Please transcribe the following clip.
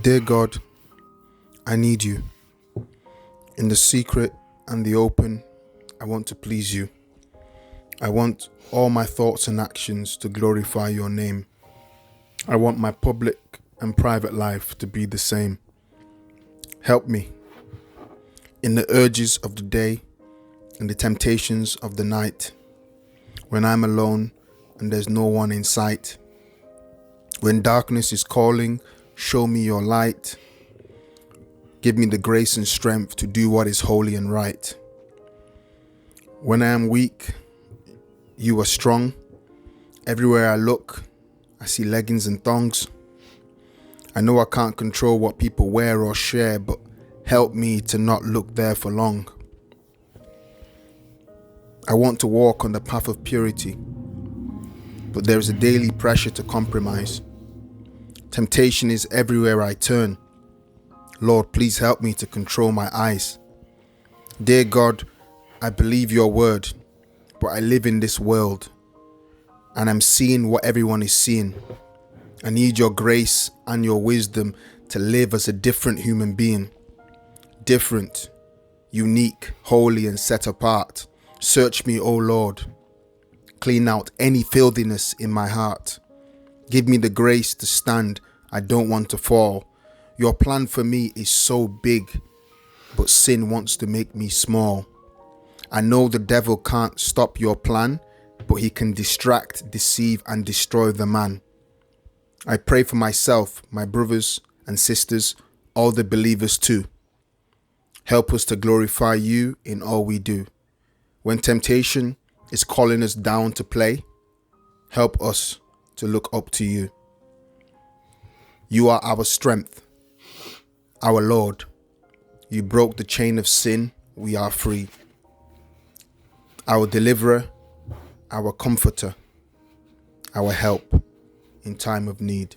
Dear God, I need you. In the secret and the open, I want to please you. I want all my thoughts and actions to glorify your name. I want my public and private life to be the same. Help me in the urges of the day and the temptations of the night, when I'm alone and there's no one in sight. When darkness is calling, show me your light. Give me the grace and strength to do what is holy and right. When I am weak, you are strong. Everywhere I look, I see leggings and thongs. I know I can't control what people wear or share, but help me to not look there for long. I want to walk on the path of purity, but there is a daily pressure to compromise. Temptation is everywhere I turn. Lord, please help me to control my eyes. Dear God, I believe your word, but I live in this world and I'm seeing what everyone is seeing. I need your grace and your wisdom to live as a different human being. Different, unique, holy and set apart. Search me, O Lord. Clean out any filthiness in my heart. Give me the grace to stand. I don't want to fall. Your plan for me is so big, but sin wants to make me small. I know the devil can't stop your plan, but he can distract, deceive, and destroy the man. I pray for myself, my brothers and sisters, all the believers too. Help us to glorify you in all we do. When temptation is calling us down to play, help us to look up to you. You are our strength, our Lord. You broke the chain of sin, we are free. Our deliverer, our comforter, our help in time of need.